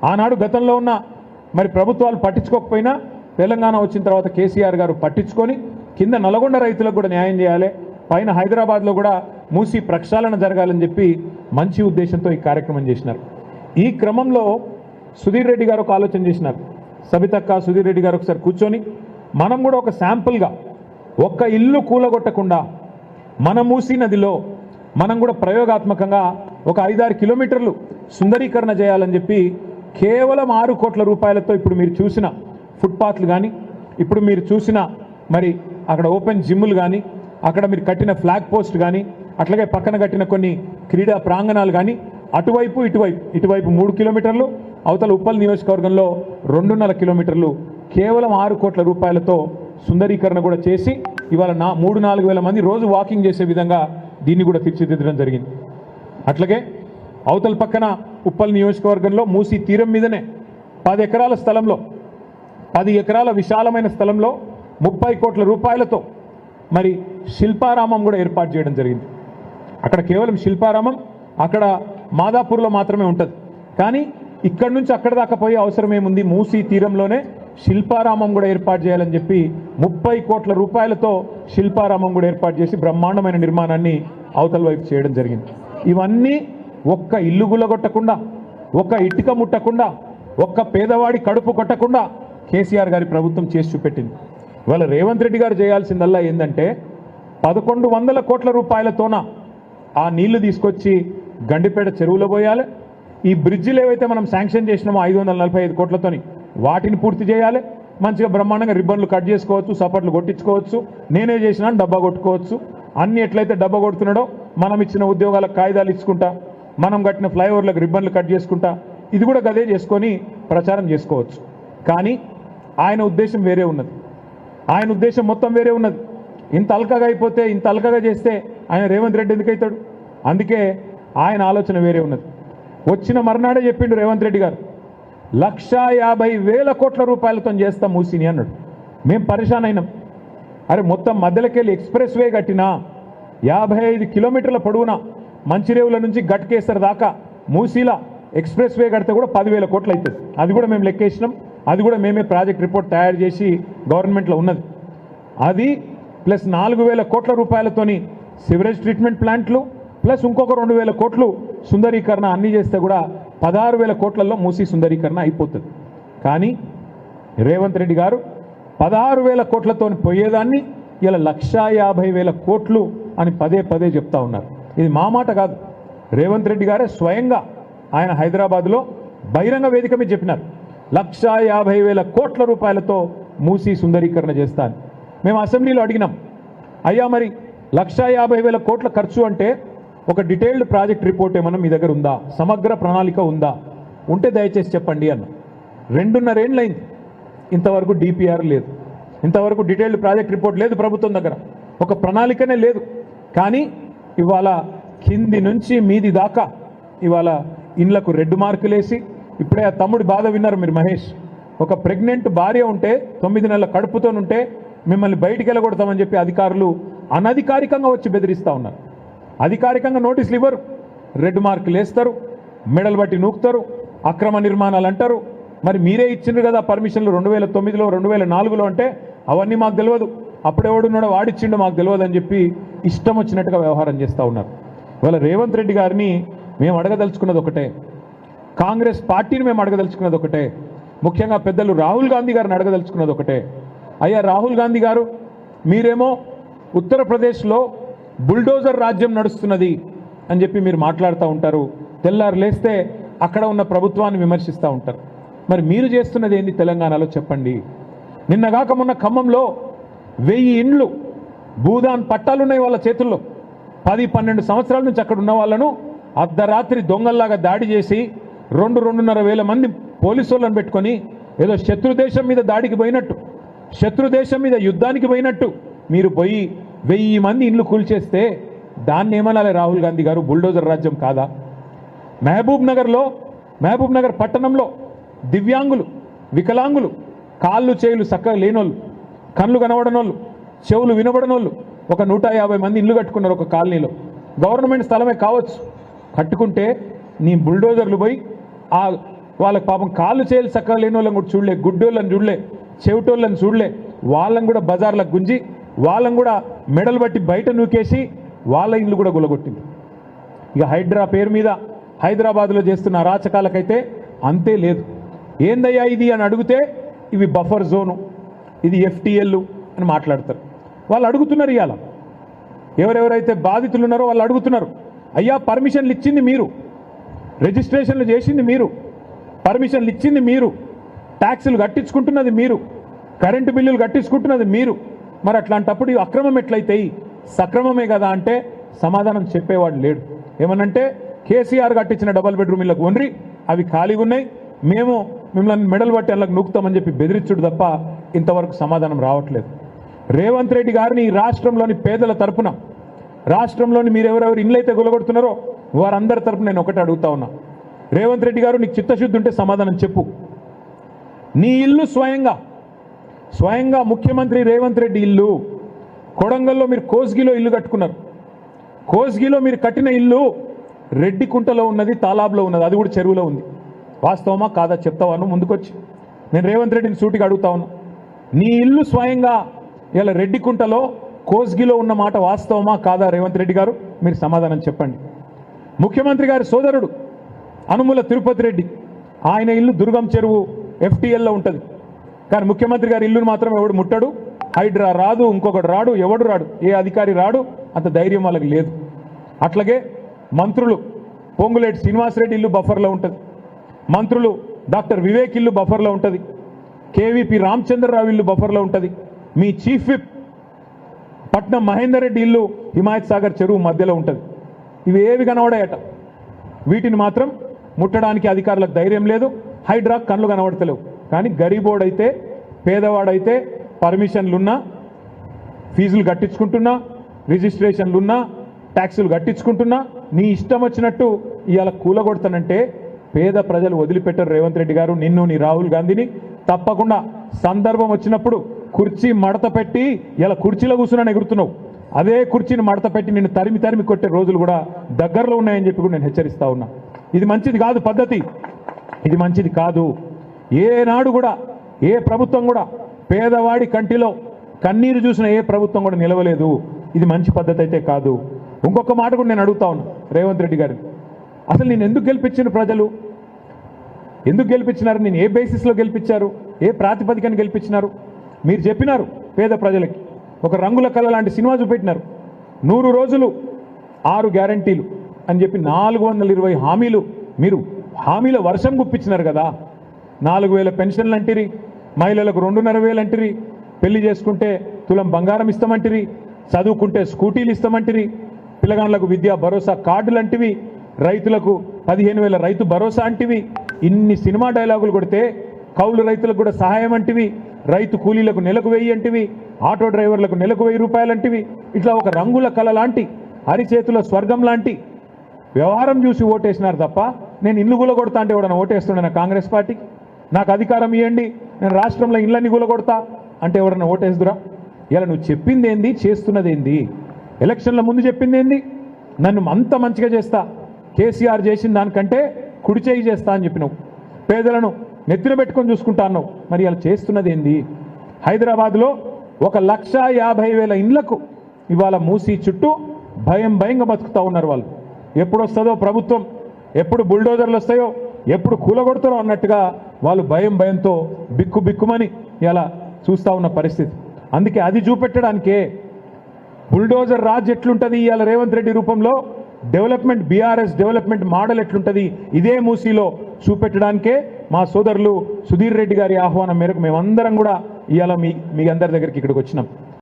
ఆనాడు గతంలో ఉన్న మరి ప్రభుత్వాలు పట్టించుకోకపోయినా తెలంగాణ వచ్చిన తర్వాత కేసీఆర్ గారు పట్టించుకొని కింద నల్గొండ రైతులకు కూడా న్యాయం చేయాలి, పైన హైదరాబాద్లో కూడా మూసి ప్రక్షాళన జరగాలని చెప్పి మంచి ఉద్దేశంతో ఈ కార్యక్రమం చేసినారు. ఈ క్రమంలో సుధీర్ రెడ్డి గారు ఒక ఆలోచన చేసినారు. సబితక్క, సుధీర్ రెడ్డి గారు ఒకసారి కూర్చొని మనం కూడా ఒక శాంపుల్గా ఒక్క ఇల్లు కూలగొట్టకుండా మన మూసీ నదిలో మనం కూడా ప్రయోగాత్మకంగా ఒక 5-6 కిలోమీటర్లు సుందరీకరణ చేయాలని చెప్పి కేవలం 6 కోట్ల రూపాయలతో ఇప్పుడు మీరు చూసిన ఫుట్పాత్లు కానీ, ఇప్పుడు మీరు చూసిన మరి అక్కడ ఓపెన్ జిమ్లు కానీ, అక్కడ మీరు కట్టిన ఫ్లాగ్ పోస్ట్ కానీ, అట్లాగే పక్కన కట్టిన కొన్ని క్రీడా ప్రాంగణాలు కానీ, అటువైపు ఇటువైపు 3 కిలోమీటర్లు, అవతల ఉప్పల్ నియోజకవర్గంలో 2.5 కిలోమీటర్లు కేవలం 6 కోట్ల రూపాయలతో సుందరీకరణ కూడా చేసి ఇవాళ 3-4 వేల మంది రోజు వాకింగ్ చేసే విధంగా దీన్ని కూడా తీర్చిదిద్దడం జరిగింది. అట్లాగే అవతల పక్కన ఉప్పల్ నియోజకవర్గంలో మూసీ తీరం మీదనే 10 ఎకరాల స్థలంలో 10 ఎకరాల విశాలమైన స్థలంలో 30 కోట్ల రూపాయలతో మరి శిల్పారామం కూడా ఏర్పాటు చేయడం జరిగింది. అక్కడ కేవలం శిల్పారామం అక్కడ మాదాపూర్లో మాత్రమే ఉంటుంది. కానీ ఇక్కడ నుంచి అక్కడ దాకా పోయే అవసరం ఏముంది, మూసీ తీరంలోనే శిల్పారామం కూడా ఏర్పాటు చేయాలని చెప్పి 30 కోట్ల రూపాయలతో శిల్పారామం కూడా ఏర్పాటు చేసి బ్రహ్మాండమైన నిర్మాణాన్ని అవతల వైపు చేయడం జరిగింది. ఇవన్నీ ఒక్క ఇల్లు గుల్లగొట్టకుండా, ఒక్క ఇటుక ముట్టకుండా, ఒక్క పేదవాడి కడుపు కొట్టకుండా కేసీఆర్ గారి ప్రభుత్వం చేసి చూపెట్టింది. ఇవాళ రేవంత్ రెడ్డి గారు చేయాల్సిందల్లా ఏంటంటే 1100 కోట్ల రూపాయలతోన ఆ నీళ్లు తీసుకొచ్చి గండిపేట చెరువులో పోయాలి. ఈ బ్రిడ్జిలు ఏవైతే మనం శాంక్షన్ చేసినామో 545 కోట్లతోని వాటిని పూర్తి చేయాలి. మంచిగా బ్రహ్మాండంగా రిబ్బన్లు కట్ చేసుకోవచ్చు, సపోర్ట్లు కొట్టించుకోవచ్చు, నేనే చేసినా డబ్బా కొట్టుకోవచ్చు. అన్ని ఎట్లయితే డబ్బా కొడుతున్నాడో మనం ఇచ్చిన ఉద్యోగాలకు కాయిదాలు ఇచ్చుకుంటా, మనం కట్టిన ఫ్లైఓవర్లకు రిబ్బన్లు కట్ చేసుకుంటా, ఇది కూడా గదే చేసుకొని ప్రచారం చేసుకోవచ్చు. కానీ ఆయన ఉద్దేశం వేరే ఉన్నది, ఆయన ఉద్దేశం మొత్తం వేరే ఉన్నది. ఇంత అల్కగా అయిపోతే, ఇంత అల్కగా చేస్తే ఆయన రేవంత్ రెడ్డి ఎందుకు అవుతాడు? అందుకే ఆయన ఆలోచన వేరే ఉన్నది. వచ్చిన మర్నాడే చెప్పిండు రేవంత్ రెడ్డి గారు 1,50,000 కోట్ల రూపాయలతో చేస్తాం మూసిని అన్నాడు. మేము పరిశాన్ అయినాం. అరే మొత్తం మధ్యలోకెళ్ళి ఎక్స్ప్రెస్ వే కట్టినా 55 కిలోమీటర్ల పొడవున మంచిరేవుల నుంచి గట్కేసర్ దాకా మూసీలా ఎక్స్ప్రెస్ వే కడితే కూడా 10,000 కోట్లు అవుతుంది. అది కూడా మేము లెక్కేసినాం, అది కూడా మేమే ప్రాజెక్ట్ రిపోర్ట్ తయారు చేసి గవర్నమెంట్లో ఉన్నది. అది ప్లస్ 4,000 కోట్ల రూపాయలతోని సివరేజ్ ట్రీట్మెంట్ ప్లాంట్లు ప్లస్ ఇంకొక 2,000 కోట్లు సుందరీకరణ అన్నీ చేస్తే కూడా 16,000 కోట్లలో మూసీ సుందరీకరణ అయిపోతుంది. కానీ రేవంత్ రెడ్డి గారు 16,000 కోట్లతో పోయేదాన్ని ఇలా 1,50,000 కోట్లు అని పదే పదే చెప్తా ఉన్నారు. ఇది మా మాట కాదు, రేవంత్ రెడ్డి గారే స్వయంగా ఆయన హైదరాబాద్లో బహిరంగ వేదిక మీద చెప్పినారు 1,50,000 కోట్ల రూపాయలతో మూసీ సుందరీకరణ చేస్తాను. మేము అసెంబ్లీలో అడిగినాం, అయ్యా మరి 1,50,000 కోట్ల ఖర్చు అంటే ఒక డీటెయిల్డ్ ప్రాజెక్ట్ రిపోర్ట్ ఏమన్నా మీ దగ్గర ఉందా, సమగ్ర ప్రణాళిక ఉందా, ఉంటే దయచేసి చెప్పండి అన్న. 2.5 ఏళ్ళైంది, ఇంతవరకు డిపిఆర్ లేదు, ఇంతవరకు డీటెయిల్డ్ ప్రాజెక్ట్ రిపోర్ట్ లేదు ప్రభుత్వం దగ్గర, ఒక ప్రణాళికనే లేదు. కానీ ఇవాళ కింది నుంచి మీది దాకా ఇవాళ ఇండ్లకు రెడ్ మార్కులేసి, ఇప్పుడే ఆ తమ్ముడి బాధ విన్నారు మీరు మహేష్, ఒక ప్రెగ్నెంట్ భార్య ఉంటే 9 నెలల కడుపుతో ఉంటే మిమ్మల్ని బయటికి వెళ్ళగొడతామని చెప్పి అధికారులు అనధికారికంగా వచ్చి బెదిరిస్తూ ఉన్నారు. అధికారికంగా నోటీసులు ఇవ్వరు, రెడ్ మార్కులు వేస్తారు, మెడలు బట్టి నూకుతారు, అక్రమ నిర్మాణాలు అంటారు. మరి మీరే ఇచ్చిండ్రు కదా పర్మిషన్లు 2009లో 2004లో అంటే అవన్నీ మాకు తెలియదు, అప్పుడెవడున్నాడో వాడిచ్చిండో మాకు తెలియదు అని చెప్పి ఇష్టం వచ్చినట్టుగా వ్యవహారం చేస్తూ ఉన్నారు. ఇవాళ రేవంత్ రెడ్డి గారిని మేము అడగదలుచుకున్నది ఒకటే, కాంగ్రెస్ పార్టీని మేము అడగదలుచుకున్నది ఒకటే, ముఖ్యంగా పెద్దలు రాహుల్ గాంధీ గారిని అడగదలుచుకున్నది ఒకటే. అయ్యా రాహుల్ గాంధీ గారు, మీరేమో ఉత్తరప్రదేశ్లో బుల్డోజర్ రాజ్యం నడుస్తున్నది అని చెప్పి మీరు మాట్లాడుతూ ఉంటారు, తెల్లారు లేస్తే అక్కడ ఉన్న ప్రభుత్వాన్ని విమర్శిస్తూ ఉంటారు. మరి మీరు చేస్తున్నది ఏంది తెలంగాణలో చెప్పండి. నిన్నగాక మొన్న ఖమ్మంలో 1000 ఇండ్లు భూదాన్ పట్టాలున్నాయి వాళ్ళ చేతుల్లో. 10-12 సంవత్సరాల నుంచి అక్కడ ఉన్న వాళ్ళను అర్ధరాత్రి దొంగల్లాగా దాడి చేసి 2-2.5 వేల మంది పోలీసు వాళ్ళని పెట్టుకొని ఏదో శత్రుదేశం మీద దాడికి పోయినట్టు, శత్రుదేశం మీద యుద్ధానికి పోయినట్టు మీరు పోయి 1000 మంది ఇండ్లు కూల్చేస్తే దాన్ని ఏమనాలి రాహుల్ గాంధీ గారు? బుల్డోజర్ రాజ్యం కాదా? మహబూబ్ నగర్ పట్టణంలో దివ్యాంగులు, వికలాంగులు, కాళ్ళు చేయులు చక్కగా లేనోళ్ళు, కళ్ళు కనబడనోళ్ళు, చెవులు వినబడనోళ్ళు ఒక 150 మంది ఇల్లు కట్టుకున్నారు ఒక కాలనీలో. గవర్నమెంట్ స్థలమే కావచ్చు, కట్టుకుంటే నీ బుల్డోజర్లు పోయి ఆ వాళ్ళకి పాపం కాళ్ళు చేయాలి చక్కగా లేని వాళ్ళని కూడా చూడలే, గుడ్డోళ్ళని చూడలే, చెవిటోళ్ళని చూడలే, వాళ్ళని కూడా బజార్లకు గుంజి వాళ్ళని కూడా మెడలు బట్టి బయట నూకేసి వాళ్ళ ఇల్లు కూడా గులగొట్టింది. ఇక హైడ్రా పేరు మీద హైదరాబాద్లో చేస్తున్న అరాచకాలకైతే అంతే లేదు. ఏందయ్యా ఇది అని అడిగితే ఇవి బఫర్ జోను, ఇది ఎఫ్టీఎల్ అని మాట్లాడతారు. వాళ్ళు అడుగుతున్నారు, ఇవాళ ఎవరెవరైతే బాధితులు ఉన్నారో వాళ్ళు అడుగుతున్నారు, అయ్యా పర్మిషన్లు ఇచ్చింది మీరు, రిజిస్ట్రేషన్లు చేసింది మీరు, పర్మిషన్లు ఇచ్చింది మీరు, ట్యాక్సులు కట్టించుకుంటున్నది మీరు, కరెంటు బిల్లులు కట్టించుకుంటున్నది మీరు, మరి అట్లాంటప్పుడు ఇవి అక్రమం ఎట్లయితాయి? సక్రమమే కదా అంటే సమాధానం చెప్పేవాడు లేడు. ఏమనంటే కేసీఆర్ కట్టించిన డబల్ బెడ్రూమ్ ఇళ్ళకు ఒండ్రి అవి ఖాళీగా ఉన్నాయి, మేము మిమ్మల్ని మెడల్ బట్టి అందులోకి నూకుతామని చెప్పి బెదిరించుడు తప్ప ఇంతవరకు సమాధానం రావట్లేదు. రేవంత్ రెడ్డి గారిని ఈ రాష్ట్రంలోని పేదల తరపున, రాష్ట్రంలోని మీరు ఎవరెవరు ఇళ్ళైతే గులగొడుతున్నారో వారందరి తరపున నేను ఒకటి అడుగుతా ఉన్నా, రేవంత్ రెడ్డి గారు నీకు చిత్తశుద్ధి ఉంటే సమాధానం చెప్పు. నీ ఇల్లు స్వయంగా ముఖ్యమంత్రి రేవంత్ రెడ్డి ఇల్లు కొడంగల్లో మీరు కోస్గిలో ఇల్లు కట్టుకున్నారు. కోస్గిలో మీరు కట్టిన ఇల్లు రెడ్డికుంటలో ఉన్నది, తాలాబ్లో ఉన్నది, అది కూడా చెరువులో ఉంది. వాస్తవమా కాదా చెప్తావాను ముందుకొచ్చి? నేను రేవంత్ రెడ్డిని సూటిగా అడుగుతా ఉన్నా, నీ ఇల్లు స్వయంగా ఇలా రెడ్డికుంటలో కోస్గిలో ఉన్న మాట వాస్తవమా కాదా? రేవంత్ రెడ్డి గారు మీరు సమాధానం చెప్పండి. ముఖ్యమంత్రి గారి సోదరుడు అనుముల తిరుపతి రెడ్డి, ఆయన ఇల్లు దుర్గం చెరువు ఎఫ్టీఎల్లో ఉంటుంది. కానీ ముఖ్యమంత్రి గారి ఇల్లును మాత్రం ఎవడు ముట్టడు, హైడ్రా రాదు, ఇంకొకటి రాడు, ఎవడు రాడు, ఏ అధికారి రాడు, అంత ధైర్యం వాళ్ళకి లేదు. అట్లాగే మంత్రులు పొంగులేటి శ్రీనివాసరెడ్డి ఇల్లు బఫర్లో ఉంటుంది, మంత్రులు డాక్టర్ వివేక్ ఇల్లు బఫర్లో ఉంటుంది, కేవీపీ రామచంద్రరావు ఇల్లు బఫర్లో ఉంటుంది, మీ చీఫ్ విప్ పట్నం మహేందర్ రెడ్డి ఇల్లు హిమాయత్ సాగర్ చెరువు మధ్యలో ఉంటుంది. ఇవి ఏవి కనబడాయట, వీటిని మాత్రం ముట్టడానికి అధికారులకు ధైర్యం లేదు, హైడ్రా కళ్ళు కనబడతలేవు. కానీ గరీబోడైతే పేదవాడైతే పర్మిషన్లున్నా, ఫీజులు కట్టించుకుంటున్నా, రిజిస్ట్రేషన్లున్నా, ట్యాక్సులు కట్టించుకుంటున్నా, నీ ఇష్టం వచ్చినట్టు ఇవాళ కూలగొడతానంటే పేద ప్రజలు వదిలిపెట్టారు. రేవంత్ రెడ్డి గారు నిన్ను, నీ రాహుల్ గాంధీని తప్పకుండా సందర్భం వచ్చినప్పుడు కుర్చీ మడత పెట్టి, ఇలా కుర్చీలో కూర్చున్నా ఎగురుతున్నావు, అదే కుర్చీని మడత పెట్టి నిన్ను తరిమి తరిమి కొట్టే రోజులు కూడా దగ్గరలో ఉన్నాయని చెప్పి కూడా నేను హెచ్చరిస్తా ఉన్నా. ఇది మంచిది కాదు పద్ధతి, ఇది మంచిది కాదు. ఏనాడు కూడా ఏ ప్రభుత్వం కూడా పేదవాడి కంటిలో కన్నీరు చూసిన ఏ ప్రభుత్వం కూడా నిలవలేదు. ఇది మంచి పద్ధతి అయితే కాదు. ఇంకొక మాట కూడా నేను అడుగుతా ఉన్నా రేవంత్ రెడ్డి గారిని, అసలు నేను ఎందుకు గెలిపించిన ప్రజలు? ఎందుకు గెలిపించినారు? నేను ఏ బేసిస్లో గెలిపించారు? ఏ ప్రాతిపదికన గెలిపించినారు? మీరు చెప్పినారు పేద ప్రజలకి ఒక రంగుల కళ లాంటి సినిమా చూపెట్టినారు. 100 రోజులు 6 గ్యారంటీలు అని చెప్పి 420 హామీలు, మీరు హామీల వర్షం గుప్పించినారు కదా. 4000 పెన్షన్లు అంటిరి, మహిళలకు 2,500 అంటిరి, పెళ్లి చేసుకుంటే తులం బంగారం ఇస్తామంటిరి, చదువుకుంటే స్కూటీలు ఇస్తామంటిరి, పిల్లగాళ్ళకు విద్యా భరోసా కార్డులు అంటివి, రైతులకు 15,000 రైతు భరోసా అంటివి. ఇన్ని సినిమా డైలాగులు కొడితే కౌలు రైతులకు కూడా సహాయం అంటివి, రైతు కూలీలకు నెలకు 1000 అంటివి, ఆటో డ్రైవర్లకు నెలకు 1000 రూపాయలు అంటివి. ఇట్లా ఒక రంగుల కళ లాంటి, అరిచేతుల స్వర్గం లాంటి వ్యవహారం చూసి ఓటేసినారు తప్ప, నేను ఇల్లు గులగొడతా అంటే ఎవడన్నా ఓటేస్తుండే కాంగ్రెస్ పార్టీకి? నాకు అధికారం ఇవ్వండి, నేను రాష్ట్రంలో ఇళ్ళని గులగొడతా అంటే ఎవడన్నా ఓటేస్తురా? ఇలా నువ్వు చెప్పింది ఏంది, చేస్తున్నది ఏంది? ఎలక్షన్ల ముందు చెప్పింది ఏంది? నన్ను అంత మంచిగా చేస్తా, కేసీఆర్ చేసిన దానికంటే కుడి చేయి చేస్తా అని చెప్పినావు, పేదలను నెత్తిన పెట్టుకొని చూసుకుంటా అన్నావు. మరి అలా చేస్తున్నది ఏంది? హైదరాబాద్లో 1,50,000 ఇండ్లకు ఇవాళ మూసి చుట్టూ భయంగా బతుకుతూ ఉన్నారు వాళ్ళు. ఎప్పుడు వస్తుందో ప్రభుత్వం, ఎప్పుడు బుల్డోజర్లు వస్తాయో, ఎప్పుడు కూలగొడతారో అన్నట్టుగా వాళ్ళు భయంతో బిక్కుమని ఇలా చూస్తూ ఉన్న పరిస్థితి. అందుకే అది చూపెట్టడానికే బుల్డోజర్ రాజ్ ఎట్లుంటుంది ఇవాళ రేవంత్ రెడ్డి రూపంలో, డెవలప్మెంట్ బీఆర్ఎస్ డెవలప్మెంట్ మోడల్ ఎట్లుంటుంది ఇదే మూసీలో చూపెట్టడానికే మా సోదరులు సుధీర్ రెడ్డి గారి ఆహ్వానం మేరకు మేమందరం కూడా ఇవాళ మీ అందరి దగ్గరికి ఇక్కడికి వచ్చినాం.